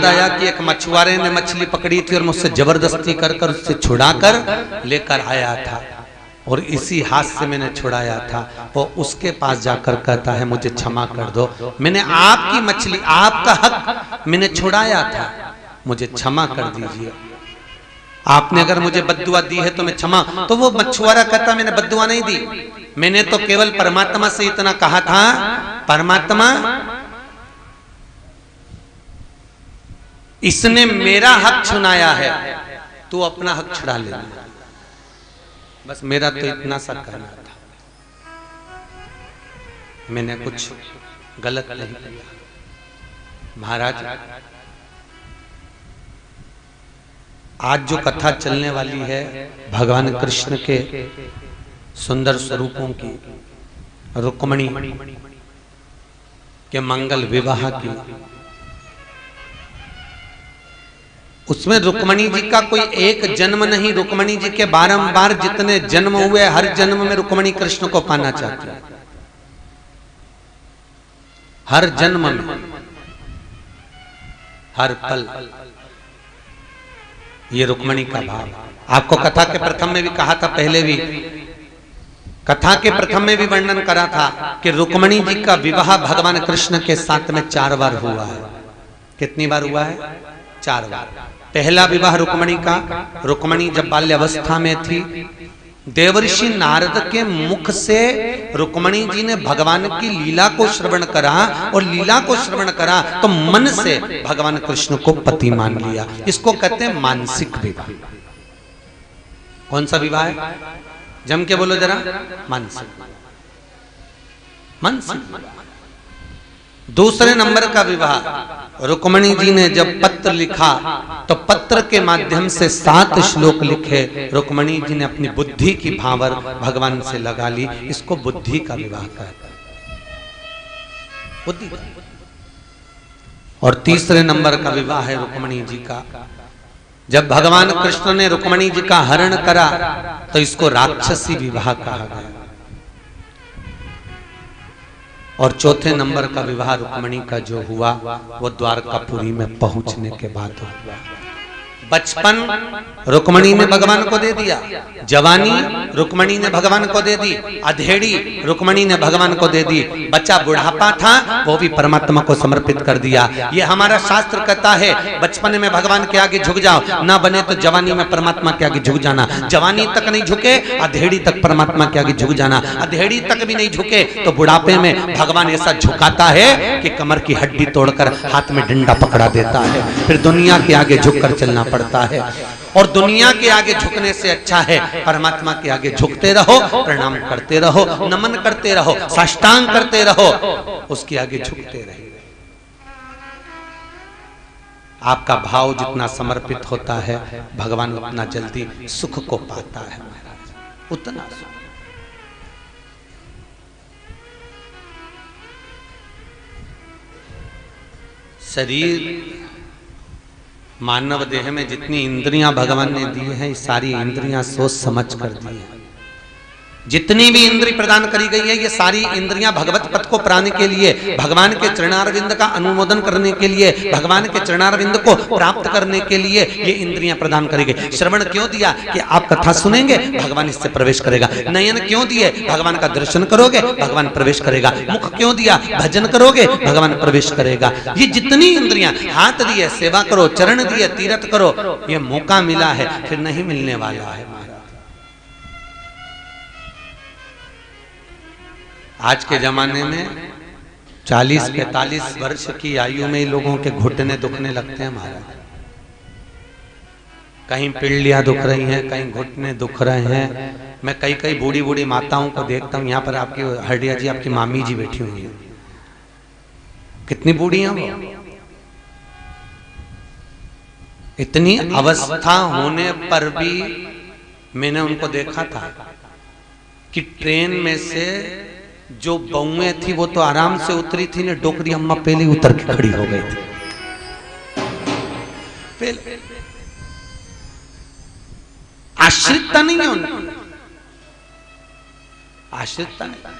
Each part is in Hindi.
याद आया कि एक मछुआरे ने मछली पकड़ी थी और मुझसे जबरदस्ती कर कर उससे छुड़ाकर लेकर आया था, और इसी हाथ से मैंने छुड़ाया था। वो उसके पास जाकर कहता है मुझे क्षमा कर दो, मैंने आपकी मछली, आपका हक मैंने छुड़ाया था, मुझे क्षमा कर दीजिए। आपने अगर मुझे बद्दुआ दी है तो मैं क्षमा। तो वो मछुआरा कहता मैंने बद्दुआ नहीं दी, मैंने तो केवल परमात्मा से इतना कहा था, परमात्मा इसने मेरा हक छुनाया है, तू अपना हक छुड़ा ले, बस मेरा तो इतना सा कहना था, मैंने कुछ गलत नहीं किया। महाराज आज जो कथा चलने वाली है भगवान कृष्ण के सुंदर स्वरूपों की, रुक्मणी के मंगल विवाह की, उसमें रुक्मणी जी का कोई एक जन्म नहीं, रुक्मणी जी के बारंबार जितने जन्म हुए हर जन्म में रुक्मणी कृष्ण को पाना चाहती है, हर जन्म में, हर पल ये रुक्मणी का भाव। आपको कथा के प्रथम में भी कहा था, पहले भी कथा के प्रथम में भी वर्णन करा था कि रुक्मणी जी का विवाह भगवान कृष्ण के साथ में 4 बार हुआ है। कितनी बार हुआ है? 4 बार। पहला विवाह रुक्मणी का, रुक्मणी जब बाल्यावस्था में थी, देवर्षि नारद के मुख से रुक्मणी जी ने भगवान की लीला को श्रवण करा, और लीला को श्रवण करा तो मन से भगवान कृष्ण को पति मान लिया। इसको कहते हैं मानसिक विवाह। कौन सा विवाह है? जम के बोलो जरा। मानसिक, मानसिक। दूसरे नंबर का विवाह, रुक्मणी जी ने जब पत्र लिखा तो पत्र के माध्यम से 7 श्लोक लिखे, रुक्मणी जी ने अपनी बुद्धि की भावर भगवान से लगा ली। इसको बुद्धि का विवाह कहते हैं, बुद्धि। और तीसरे नंबर का विवाह है रुक्मणी जी का, जब भगवान कृष्ण ने रुक्मणी जी का हरण करा तो इसको राक्षसी विवाह कहा गया। और चौथे नंबर का विवाह रुक्मणी का जो हुआ वो द्वारकापुरी में पहुंचने के बाद हुआ। बचपन रुक्मणी ने भगवान को दे दिया, जवानी रुक्मणी ने भगवान को दे दी, अधेड़ी रुक्मणी ने भगवान को दे दी, बच्चा बुढ़ापा था वो भी परमात्मा को समर्पित कर दिया। ये हमारा शास्त्र कहता है बचपन में भगवान के आगे झुक जाओ, ना बने तो जवानी में परमात्मा के आगे झुक जाना। जवानी तक नहीं झुके, अधेड़ी तक परमात्मा के आगे झुक जाना। अधेड़ी तक भी नहीं झुके तो बुढ़ापे में भगवान ऐसा झुकाता है कि कमर की हड्डी तोड़कर हाथ में डंडा पकड़ा देता है। फिर दुनिया के आगे झुककर चलना पड़ता है। और दुनिया के आगे झुकने से अच्छा है परमात्मा के आगे झुकते रहो, प्रणाम करते रहो, नमन करते रहो, साष्टांग करते रहो, उसके आगे झुकते रहिए। आपका भाव जितना समर्पित होता है भगवान उतना जल्दी सुख को पाता है महाराज, उतना सुख। शरीर मानव देह में जितनी इंद्रियां भगवान ने दी हैं, सारी इंद्रियां सोच समझ कर दी है। जितनी भी इंद्री प्रदान करी गई है ये सारी इंद्रियां भगवत पद को पाने के लिए, भगवान के चरणारविंद का अनुमोदन करने के लिए, भगवान के चरणारविंद को प्राप्त करने के लिए ये इंद्रियां प्रदान करी गई। श्रवण क्यों दिया? कि आप कथा सुनेंगे भगवान इससे प्रवेश करेगा। नयन क्यों दिए? भगवान का दर्शन करोगे भगवान प्रवेश करेगा। मुख क्यों दिया? भजन करोगे भगवान प्रवेश करेगा। ये जितनी इंद्रियां, हाथ दिए सेवा करो, चरण दिए तीर्थ करो, ये मौका मिला है फिर नहीं मिलने वाला है। आज के जमाने में 40-45 वर्ष की आयु में ही लोगों के घुटने दुखने लगते हैं महाराज। कहीं पिंडलियां दुख रही हैं, कहीं घुटने दुख रहे हैं। मैं कई बूढ़ी बूढ़ी माताओं को देखता हूँ। यहाँ पर आपकी हरडिया जी, आपकी मामी जी बैठी हुई है, कितनी बूढ़ी हैं वो। इतनी अवस्था होने पर भी मैंने उनको देखा था कि ट्रेन में से जो बहुएं थी वो तो आराम से उतरी थी, ने डोकरी अम्मा पहले उतर के खड़ी हो गई थी। पहले आश्रितता नहीं है उनकी, आश्रितता नहीं,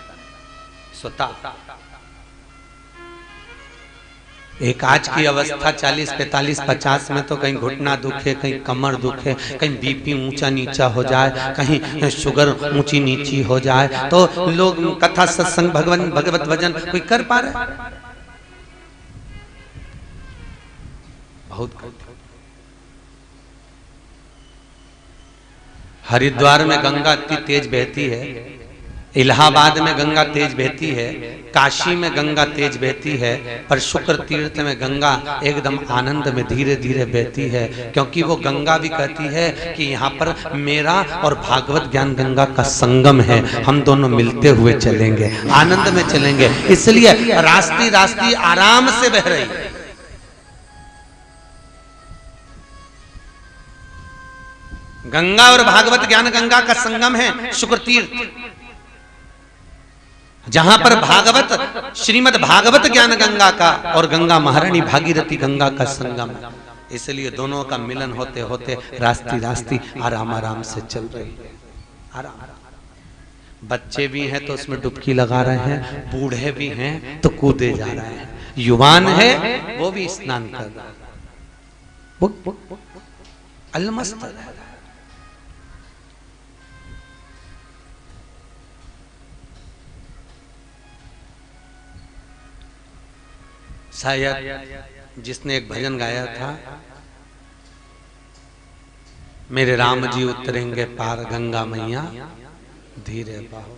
स्वतः एक आज की अवस्था 40, 45, 50 में तो कहीं घुटना दुखे, कहीं कमर दुखे, कहीं बीपी ऊंचा नीचा हो जाए, कहीं शुगर ऊंची नीची हो जाए, तो लोग कथा सत्संग भगवत भजन कोई कर पा रहे? बहुत हरिद्वार में गंगा इतनी तेज बहती है, इलाहाबाद में गंगा तेज बहती है, काशी में गंगा तेज बहती है, पर शुक्र तीर्थ में गंगा एकदम आनंद में धीरे धीरे बहती है, क्योंकि वो गंगा भी कहती है कि यहाँ पर मेरा और भागवत ज्ञान गंगा का संगम है, हम दोनों मिलते हुए चलेंगे, आनंद में चलेंगे, इसलिए रास्ती रास्ती आराम से बह रही है। गंगा और भागवत ज्ञान गंगा का संगम है शुक्र तीर्थ, जहां पर भागवत श्रीमद् भागवत ज्ञान गंगा का और गंगा महारानी भागीरथी गंगा का संगम है। इसलिए दोनों का मिलन होते होते रास्ती रास्ती आराम आराम से चल रही है। आराम। बच्चे भी हैं तो उसमें डुबकी लगा रहे हैं, बूढ़े भी हैं तो कूदे जा रहे हैं, युवान है वो भी स्नान कर रहा है, वो अलमस्त है। शायद जिसने एक भजन गाया था, मेरे राम जी उतरेंगे पार गंगा मैया धीरे बहो,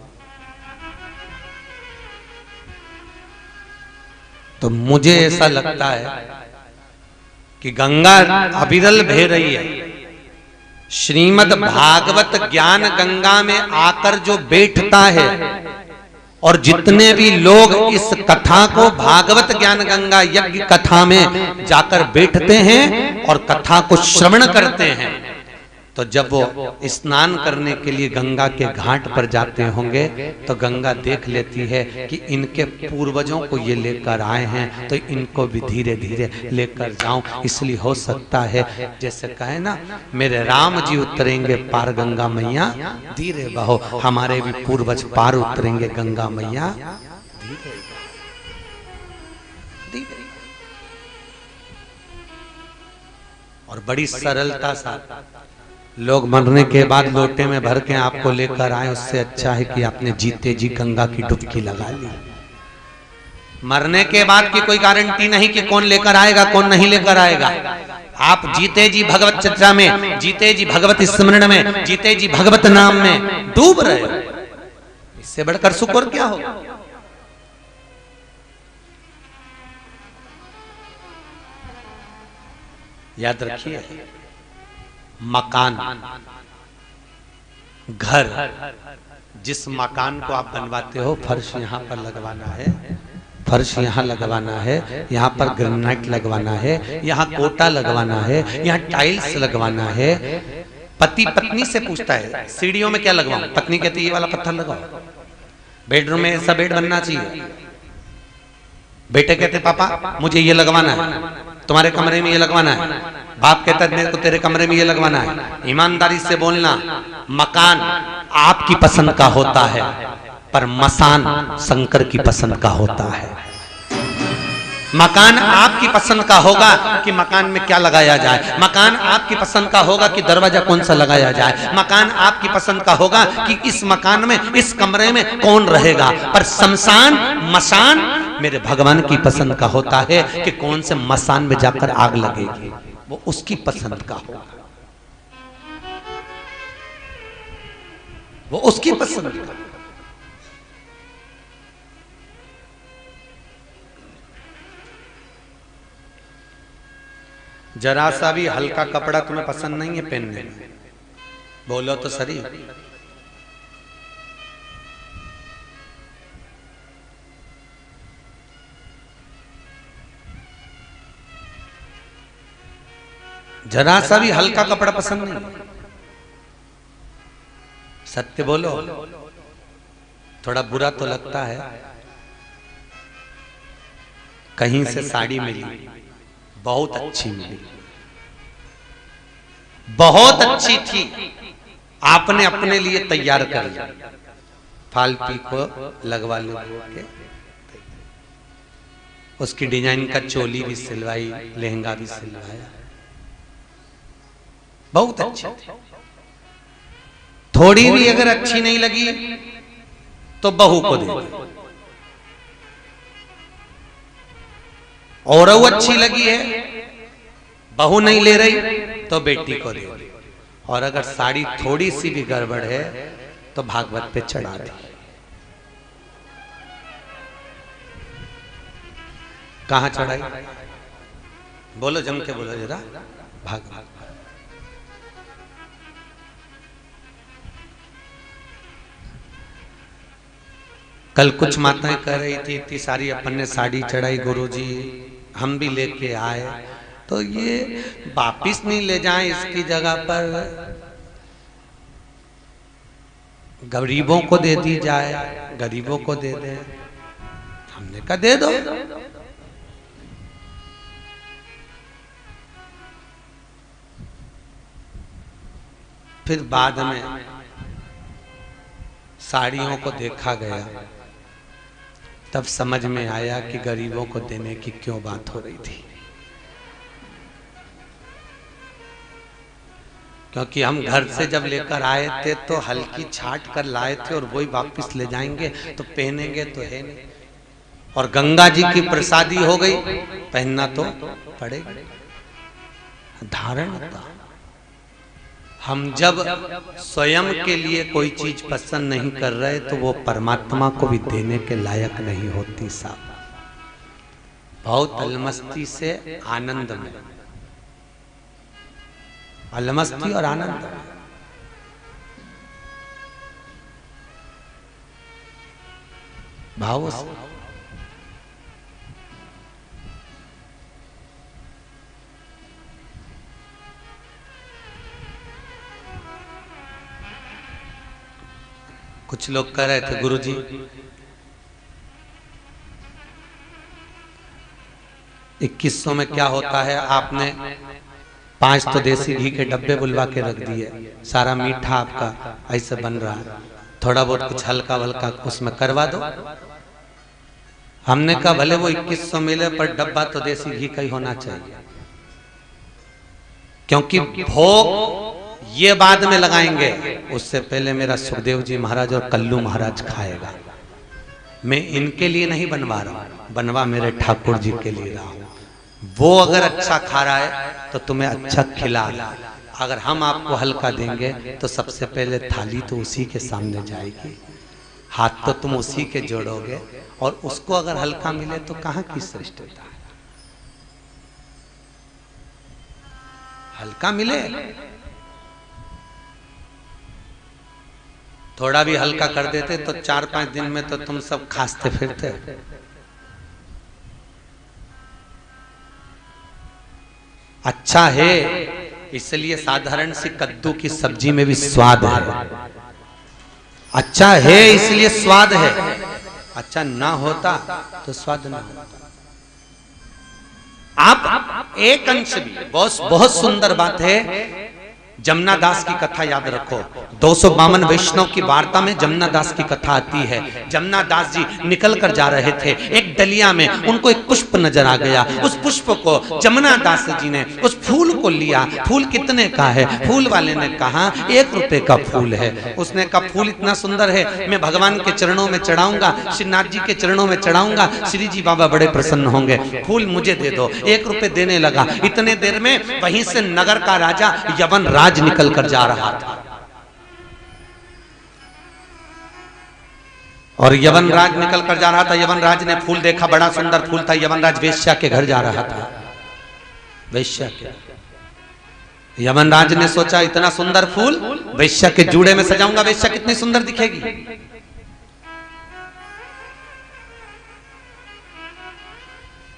तो मुझे ऐसा लगता है कि गंगा अविरल बह रही है। श्रीमद् भागवत ज्ञान गंगा में आकर जो बैठता है और जितने भी लोग इस कथा को भागवत ज्ञान गंगा यज्ञ कथा में जाकर बैठते हैं और कथा को श्रवण करते हैं, तो जब वो स्नान करने के लिए गंगा के घाट पर जाते होंगे तो गंगा देख लेती है कि इनके पूर्वजों को ये लेकर आए हैं, तो इनको भी धीरे धीरे लेकर जाऊं। इसलिए हो सकता है जैसे कहे ना, मेरे राम जी उतरेंगे पार गंगा मैया धीरे बहो, हमारे भी पूर्वज पार उतरेंगे गंगा मैया धीरे धीरे। और बड़ी सरलता सा लोग मरने के बाद लोटे में भर के आपको लेकर आए, उससे अच्छा है कि आपने जीते जी गंगा की डुबकी लगा ली। मरने के बाद की कोई गारंटी नहीं कि कौन लेकर आएगा कौन नहीं लेकर आएगा। आप जीते जी भगवत चर्चा में, जीते जी भगवत स्मरण में, जीते जी भगवत नाम में डूब रहे हो, इससे बढ़कर सुख और क्या होगा। याद रखिए, मकान, घर, जिस मकान को आप बनवाते हो, फर्श यहाँ पर लगवाना है, फर्श यहाँ लगवाना है, यहाँ पर ग्रेनाइट लगवाना है, यहाँ कोटा लगवाना है, यहाँ टाइल्स लगवाना है। पति पत्नी से पूछता है सीढ़ियों में क्या लगवाऊं, पत्नी कहती है ये वाला पत्थर लगाओ, बेडरूम में ऐसा बेड बनना चाहिए। बेटे कहते पापा मुझे ये लगवाना है, तुम्हारे कमरे में ये लगवाना है। बाप कहता है मेरे को तेरे कमरे में ये लगवाना है। ईमानदारी से बोलना, मकान आपकी पसंद का होता है पर मसान शंकर की पसंद का होता है। मकान आपकी पसंद का होगा कि मकान में क्या लगाया जाए, मकान आपकी पसंद का होगा कि दरवाजा कौन सा लगाया जाए, मकान आपकी पसंद का होगा कि इस मकान में इस कमरे में कौन रहेगा, पर शमशान मसान मेरे भगवान की पसंद का होता है कि कौन से मसान में जाकर आग लगेगी, वो उसकी पसंद का होगा, वो उसकी पसंद का। जरा सा भी हल्का कपड़ा तुम्हें पसंद नहीं है पहनने में, बोलो तो सही। जरा सा भी हल्का कपड़ा पसंद नहीं, सत्य बोलो। थोड़ा बुरा तो लगता है, कहीं से साड़ी मिली, बहुत अच्छी मिली, बहुत अच्छी थी, आपने अपने लिए तैयार कर लिया, फालतू को लगवा लो के, उसकी डिजाइन का चोली भी सिलवाई, लहंगा भी सिलवाया, बहुत अच्छी थी। थोड़ी भी अगर अच्छी नहीं लगी तो बहू को दे दो, और वो अच्छी लगी है, बहू नहीं ले रही तो बेटी को दे दो, और अगर साड़ी थोड़ी सी भी गड़बड़ है तो भागवत पे चढ़ा दी। कहां चढ़ाई? बोलो, जम के बोलो जरा। भागवत। कल कुछ माताएं कह रही थी इतनी सारी अपन ने साड़ी चढ़ाई गुरुजी, हम भी लेके आए, तो ये वापिस नहीं ले जाएं, इसकी जगह पर गरीबों को दे दी जाए, गरीबों को दे दे। हमने कहा दे दो। फिर बाद में साड़ियों को देखा गया, तब समझ में आया कि गरीबों को देने की क्यों बात हो रही थी। क्योंकि हम घर से जब लेकर आए थे तो हल्की छाट कर लाए थे, और वही वापस ले जाएंगे तो पहनेंगे तो है नहीं, और गंगा जी की प्रसादी हो गई, पहनना तो पड़ेगा, धारण था। हम जब स्वयं के लिए कोई चीज पसंद नहीं कर रहे तो वो परमात्मा को भी देने के लायक नहीं होती साहब। बहुत अलमस्ती से आनंद में, अलमस्ती और आनंद में। भाव से कुछ लोग कह रहे थे गुरुजी इक्कीसों में क्या होता है, आपने 5 तो देसी घी के डब्बे बुलवा के रख दिए, सारा मीठा आपका ऐसे बन रहा है, थोड़ा बहुत कुछ हल्का वल्का उसमें करवा दो। हमने कहा भले वो 2100 मिले पर डब्बा तो देसी घी का ही होना चाहिए, क्योंकि भोग ये बाद में लगाएंगे, उससे पहले मेरा सुखदेव जी महाराज और कल्लू महाराज खाएगा। मैं इनके लिए नहीं बनवा रहा हूं, बनवा मेरे ठाकुर जी के लिए रहा हूं। वो अगर अच्छा खा रहा है तो तुम्हें अच्छा खिला रहा है, अगर हम आपको हल्का देंगे तो सबसे पहले थाली तो उसी के सामने जाएगी, हाथ तो तुम उसी के जोड़ोगे, और उसको अगर हल्का मिले तो कहां की श्रेष्ठता है। हल्का मिले, थोड़ा भी हल्का कर देते तो 4-5 दिन में तो तुम सब खांसते फिरते। अच्छा है इसलिए साधारण सी कद्दू की सब्जी में भी स्वाद है, अच्छा है इसलिए स्वाद है, अच्छा ना होता तो स्वाद ना होता। आप एक अंश भी, बहुत सुंदर बात है, जमुना दास की कथा याद रखो, 252 वैष्णव की वार्ता में जमुना दास की कथा आती है। जमुना दास जी निकल कर जा रहे थे, एक डलिया में उनको एक पुष्प नजर आ गया, उस पुष्प को जमुना दास जी ने उस फूल को लिया। फूल कितने का है? फूल वाले ने कहा 1 रुपए का फूल है। उसने कहा फूल इतना सुंदर है, मैं भगवान के चरणों में चढ़ाऊंगा, श्रीनाथ जी के चरणों में चढ़ाऊंगा, श्री जी बाबा बड़े प्रसन्न होंगे, फूल मुझे दे दो। 1 रुपए देने लगा। इतने देर में वहीं से नगर का राजा यवन राज निकल कर जा रहा था, और यवन राज निकल कर जा रहा था। यवन राज ने फूल देखा, बड़ा सुंदर फूल था। यवन राज वेश्या के घर जा रहा था, वेश्या के। यवन राज ने सोचा इतना सुंदर फूल वेश्या के जूड़े में सजाऊंगा, वेश्या कितनी सुंदर दिखेगी।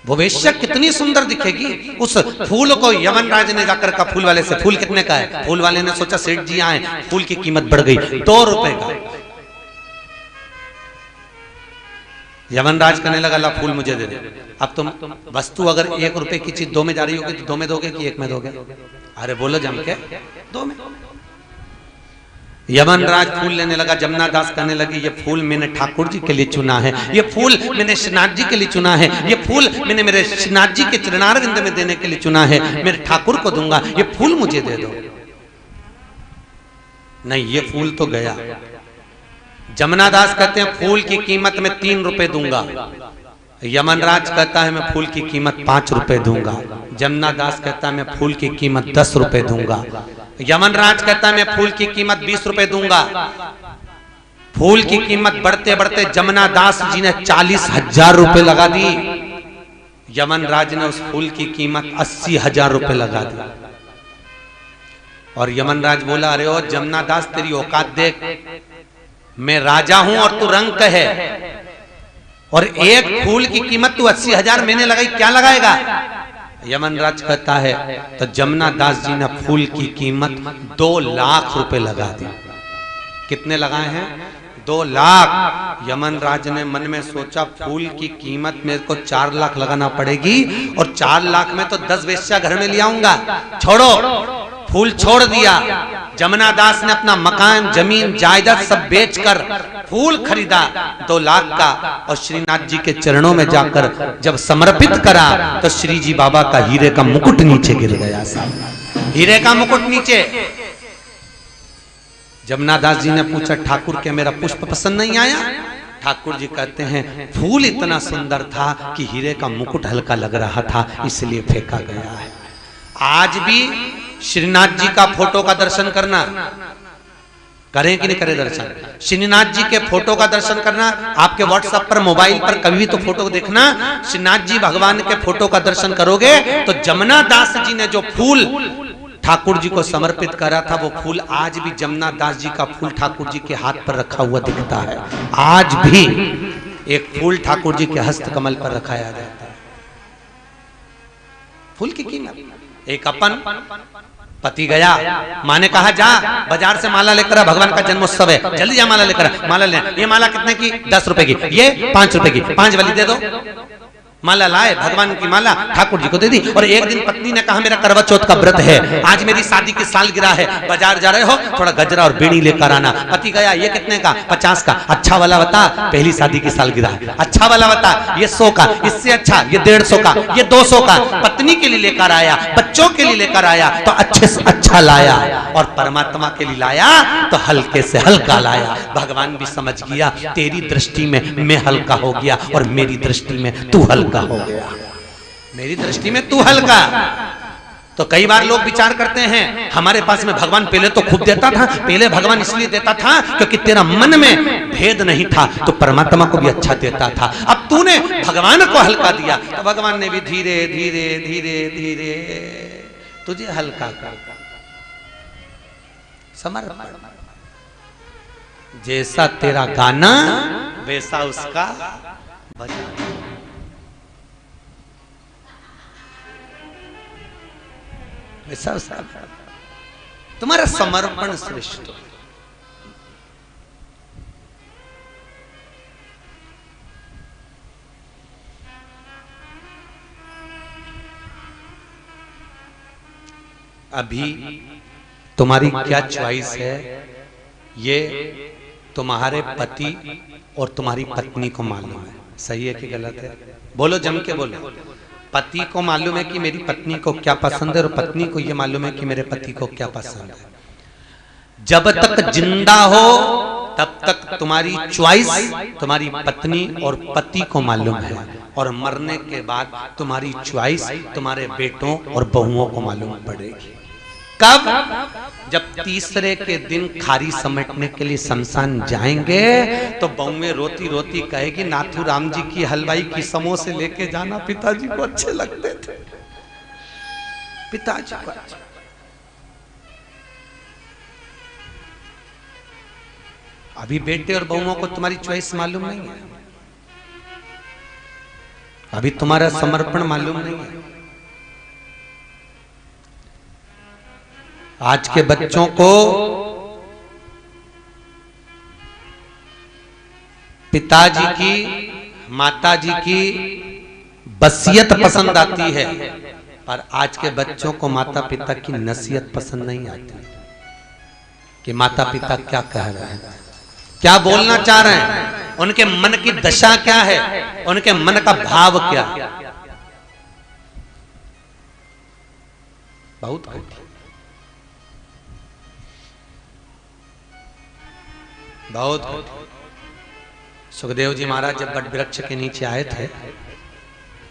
वो वेश्या कितनी सुंदर दिखेगी। उस फूल को यवन राज ने जाकर कहा फूल वाले से, फूल कितने का है? फूल वाले ने सोचा सेठ जी आए, फूल की कीमत बढ़ गई, 2 रुपए का। यवन राज कहने लगा ला फूल मुझे दे दे। अब तुम वस्तु अगर 1 रुपए की चीज 2 में जा रही होगी तो 2 में दोगे कि 1 में दोगे? अरे बोलो जम के 2 में। यमनराज फूल लेने लगा। जमुना दास कहने लगी ये फूल मैंने ठाकुर जी के लिए चुना है, ये फूल मैंने श्रीनाथ जी के लिए चुना है, ये फूल मैंने मेरे श्रीनाथ जी के चरणारविंद में देने के लिए चुना है, मेरे ठाकुर को दूंगा, ये फूल मुझे दे दो। नहीं, ये फूल तो गया। जमुना दास कहते हैं फूल की कीमत में 3 रुपए दूंगा। यमनराज कहता है मैं फूल की कीमत 5 रुपए दूंगा। जमुना दास कहता है मैं फूल की कीमत 10 रुपए दूंगा। यमनराज कहता है मैं फूल की कीमत 20 रुपए दूंगा। फूल की कीमत बढ़ते बढ़ते जमुना दास जी ने 40,000 रुपए लगा दी। यमनराज ने उस फूल की कीमत 80,000 रुपए लगा दी। और यमनराज बोला अरे ओ जमुना दास तेरी औकात देख, मैं राजा हूं और तू रंक है, और एक फूल की कीमत तू 80,000 मैंने लगाई, क्या लगाएगा? यमनराज कहता है तो जमुना दास जी ने फूल की कीमत 2 लाख रुपए लगा दी। कितने लगाए हैं? 2 लाख। यमनराज ने मन में सोचा फूल की कीमत मेरे को 4 लाख लगाना पड़ेगी, और 4 लाख में तो 10 वेश्या घर में ले आऊंगा। छोड़ो, फूल छोड़ दिया। जमुना दास ने अपना मकान, जमीन, जायदाद सब बेचकर फूल खरीदा 2 लाख का, और श्रीनाथ जी के चरणों में जाकर जब समर्पित करा तो श्री जी बाबा का हीरे का मुकुट नीचे गिर गया। साहब, हीरे का मुकुट नीचे। जमुना दास जी ने पूछा ठाकुर क्या मेरा पुष्प पसंद नहीं आया? ठाकुर जी कहते हैं फूल इतना सुंदर था कि हीरे का मुकुट हल्का लग रहा था, इसलिए फेंका गया है। आज भी श्रीनाथ जी का फोटो का दर्शन करना, करें कि नहीं करें दर्शन? श्रीनाथ जी के फोटो का दर्शन करना, आपके व्हाट्सएप पर, मोबाइल पर कभी भी तो फोटो देखना। श्रीनाथ जी भगवान के फोटो का दर्शन करोगे तो जमुना दास जी ने जो फूल ठाकुर जी को समर्पित करा था, वो फूल आज भी जमुना दास जी का फूल ठाकुर जी के हाथ पर रखा हुआ दिखता है। आज भी एक फूल ठाकुर जी के हस्त कमल पर रखाया जाता है। फूल की कीमत। एक अपन पति गया, माँ ने कहा जा बाजार से माला लेकर आ, भगवान का जन्मोत्सव है, जल्दी जा माला लेकर आ। माला ले, ये माला कितने की? 10 रुपए की। ये 5 रुपए की, 5 वाली दे दो। माला लाए, भगवान की माला ठाकुर जी को दे दी। और एक दिन पत्नी ने कहा मेरा करवा चौथ का व्रत है, आज मेरी शादी की सालगिरह है, बाजार जा रहे हो थोड़ा गजरा और बीड़ी लेकर आना। पति गया, ये कितने का? 50 का। अच्छा वाला बता, पहली शादी की सालगिरह है। अच्छा वाला बता, ये 100 का। इससे अच्छा ये 150 का, ये 200 का। पत्नी के लिए लेकर आया, बच्चों के लिए लेकर आया तो अच्छे से अच्छा लाया, और परमात्मा के लिए लाया तो हल्के से हल्का लाया। भगवान भी समझ गया तेरी दृष्टि में मैं हल्का हो गया, और मेरी दृष्टि में तू हल्का हो गया। मेरी दृष्टि में तू हल्का। तो कई बार लोग विचार करते हैं हमारे पास में भगवान पहले तो खूब देता था, पहले भगवान इसलिए देता था क्योंकि तेरा मन में भेद नहीं था, तो परमात्मा को भी अच्छा देता था। अब तूने भगवान को हल्का दिया तो भगवान ने भी धीरे धीरे धीरे धीरे तुझे हल्का कर। समर्पण। जैसा तेरा गाना वैसा उसका बजाना। वैसा उसका तुम्हारा समर्पण श्रेष्ठ। अभी तुम्हारी क्या चॉइस है ये तुम्हारे पति और तुम्हारी पत्नी को मालूम है। सही है कि गलत है? बोलो, जम के बोलो। पति को मालूम है कि मेरी पत्नी को क्या पसंद है, और पत्नी को ये मालूम है कि मेरे पति को क्या पसंद है। जब तक जिंदा हो तब तक तुम्हारी चॉइस तुम्हारी पत्नी और पति को मालूम है, और मरने के बाद तुम्हारी चॉइस तुम्हारे बेटों और बहुओं को मालूम पड़ेगी। कब? जब तीसरे के दिन खारी समेटने के लिए शमशान जाएंगे तो बहुएं रोती रोती कहेगी नाथू राम जी की हलवाई की समोसे लेके जाना, पिताजी को अच्छे लगते थे। पिताजी को अभी बेटे और बहुओं को तुम्हारी चॉइस मालूम नहीं है, अभी तुम्हारा समर्पण मालूम नहीं है। आज के बच्चों को पिताजी की, माताजी की वसीयत पसंद आती है, पर आज के बच्चों को माता पिता की नसीहत पसंद नहीं आती। कि माता पिता क्या कह रहे हैं, क्या बोलना चाह रहे हैं, उनके मन की दशा क्या है, उनके मन का भाव क्या। बहुत बहुत सुखदेव जी महाराज जब वट वृक्ष के नीचे आए थे,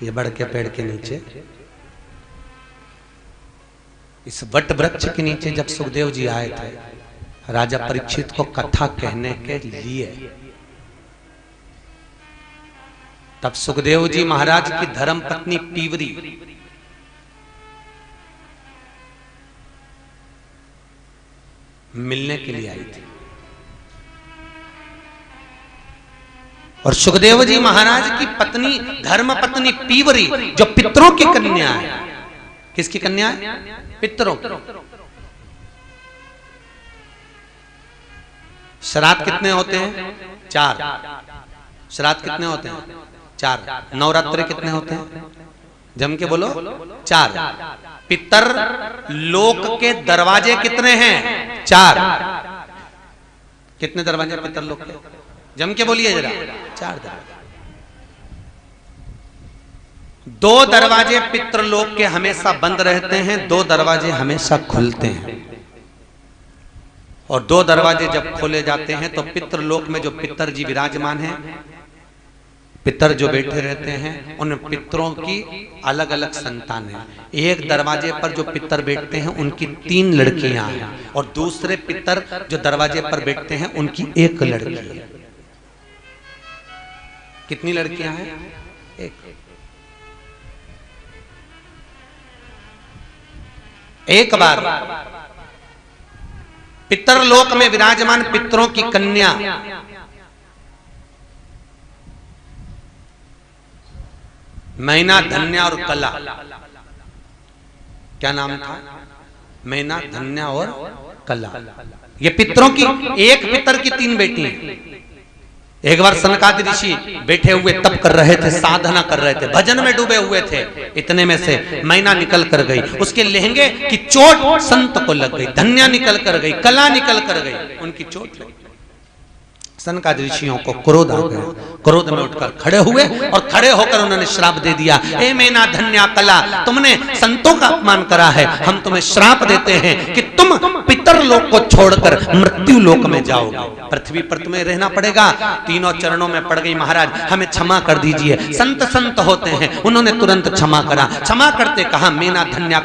ये बड़ के पेड़ के नीचे, इस वट वृक्ष के नीचे जब सुखदेव जी आए थे, राजा परीक्षित को कथा कहने के लिए, तब सुखदेव जी महाराज की धर्म पत्नी पीवरी मिलने के लिए आई थी। और सुखदेव जी महाराज की पत्नी, धर्म पत्नी पीवरी, जो पितरों की कन्या है। किसकी कन्या है? पितरों। श्राद्ध कितने होते हैं? 4। श्राद्ध कितने होते हैं? 4। नवरात्रि कितने होते हैं? जम के बोलो। 4। पितर लोक के दरवाजे कितने हैं? 4। कितने दरवाजे पितर लोक के? जम के बोलिए जरा। 4 दरवाजे। 2 दरवाजे पितृलोक के हमेशा बंद रहते हैं, 2 दरवाजे हमेशा खुलते हैं। और 2 दरवाजे जब खोले जाते हैं तो पितृलोक में जो पितर जी विराजमान हैं, पितर जो बैठे रहते हैं, उन पितरों की अलग अलग संतान है। एक दरवाजे पर जो पितर बैठते हैं उनकी 3 लड़कियां हैं, और दूसरे पितर जो दरवाजे पर बैठते हैं उनकी 1 लड़की है। कितनी लड़कियां हैं? 1। एक बार पितरलोक में विराजमान पितरों की कन्या मैना, धन्या और कला, क्या नाम था? मैना, धन्या और कला। ये पितरों की, एक पितर की 3 बेटी हैं। एक बार सनकादि ऋषि बैठे हुए तप कर रहे थे, साधना कर रहे थे, भजन में डूबे हुए थे। इतने में से मैना निकल कर गई, उसके लहंगे की चोट संत को लग गई। धन्या निकल कर गई, कला निकल कर गई, उनकी चोट लगी। सनकादि ऋषियों को क्रोध आ गया। क्रोध में उठकर खड़े हुए और खड़े होकर उन्होंने श्राप दे दिया, ए मैना, धन्या, कला, तुमने संतों का अपमान करा है, हम तुम्हें श्राप देते हैं कि तुम पितर लोक को छोड़कर मृत्यु लोक में जाओगे, पृथ्वी पर तुम्हें रहना पड़ेगा। तीनों चरणों में पड़ गई, महाराज हमें क्षमा कर दीजिए। संत संत होते हैं, उन्होंने तुरंत क्षमा करा। क्षमा करते कहा, मैना, धन्या